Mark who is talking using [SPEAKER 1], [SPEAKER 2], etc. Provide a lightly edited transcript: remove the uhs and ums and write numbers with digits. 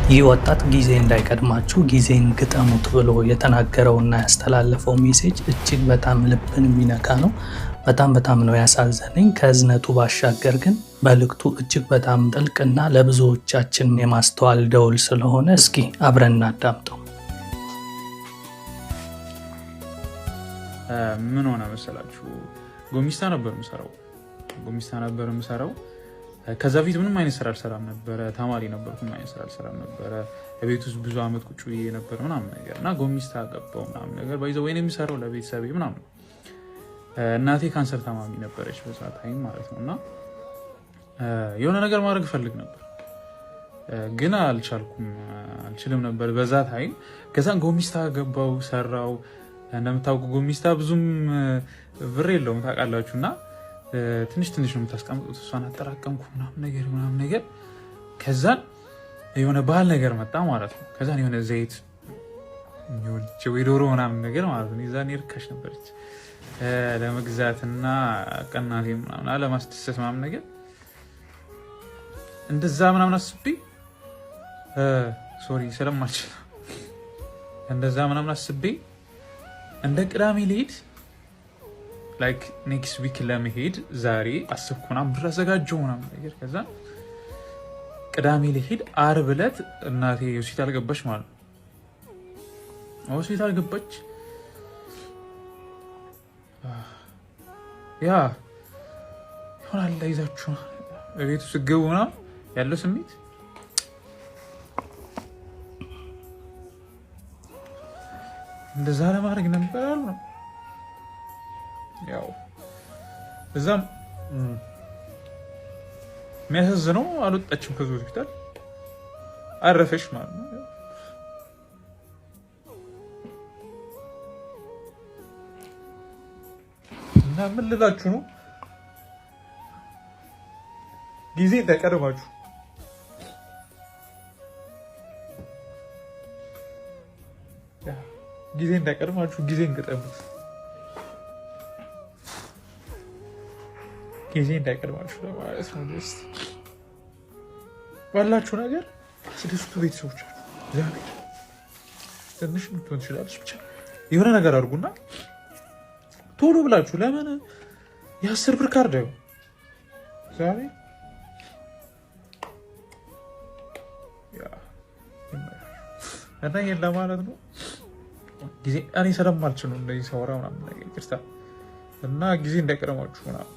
[SPEAKER 1] ይህ ወጣት ጊዜ እንዳይቀድማችሁ ጊዜን ግጠሙት ብሎ የተናገረውና ያስተላለፈው ሜሴጅ እጅግ በጣም ልብን የሚነካ ነው። በጣም ነው ያሳዘነኝ። ከእዝነቱ ባሻገር ግን መልእክቱ እጅግ በጣም ጥልቅና ለብዙዎቻችን የማስተዋል ደውል ስለሆነ እስኪ አብረን እናዳምጠው።
[SPEAKER 2] ምን ሆነ መሰላችሁ? ጎሚስታ ነበር የምሰራው። ከዛ ፊት ምንም አይነት ስራ አልሰራም ነበረ። ተማሪ ነበርኩ፣ ምንም አይነት ስራ አልሰራም ነበረ። ቤት ውስጥ ብዙ አመት ቁጭ ብዬ ነበር ምናምን ነገር እና ጎሚስታ ገባው ምናምን ነገር ባይዘው ወይኔ የሚሰራው ለቤተሰቤ ምናምን። እናቴ ካንሰር ታማሚ ነበረች በዛ ታይም ማለት ነው። እና የሆነ ነገር ማድረግ ፈልግ ነበር ግን አልችልም ነበር በዛ ታይም። ከዛን ጎሚስታ ገባው ሰራው። እንደምታውቁ ጎሚስታ ብዙም ብር የለውም ታውቃላችሁ። እና ትንሽ ነው የምታስቀምጡት። እሷን አጠራቀምኩ ምናምን ነገር። ከዛን የሆነ ባህል ነገር መጣ ማለት ነው። ከዛን የሆነ ዘይት ወይ ዶሮ ምናምን ነገር ማለት ነው። የዛኔ ርካሽ ነበረች ለመግዛትና ቀናቴ ምናምን ለማስደሰት ምናምን ነገር እንደዛ ምናምን አስቤ ስለማልችል እንደዛ ምናምን አስቤ እንደ ቅዳሜ ልሄድ ላይክ ኔክስት ዊክ ለመሄድ ዛሬ አስብኩ ምናምን ብር አዘጋጀሁ ምናምን ነገር። ከዛ ቅዳሜ ልሄድ ዓርብ ዕለት እናቴ ሆስፒታል ገባች ማለት ነው። ሆስፒታል ገባች። ያ ይሆናል ይዛችሁ ቤቱ ስገቡ ምናምን ያለው ስሜት እንደዛ ለማድረግ ነበር አሉ ነው። ያው እዛም የሚያሳዝነው አልወጣችም ከዚህ ሆስፒታል አረፈሽ ማለት ነው። እና ምን ልላችሁ ነው፣ ጊዜ እንዳይቀድማችሁ። ጊዜን ግጠሙት። ጊዜ እንዳይቀድማችሁ ለማለት ነው። ባላችሁ ነገር ስድስቱ ቤተሰቦቻችሁ እግዚአብሔር ትንሽ ምትሆን ትችላለች፣ ብቻ የሆነ ነገር አድርጉና ቶሎ ብላችሁ ለምን የ10 ብር ካርድ ነው ዛሬ እና ይሄን ለማለት ነው። ጊዜ እኔ ስለማልችል ነው እንደዚህ ሳወራ ምናምን ነገር ይቅርታ። እና ጊዜ እንዳይቀድማችሁ ምናምን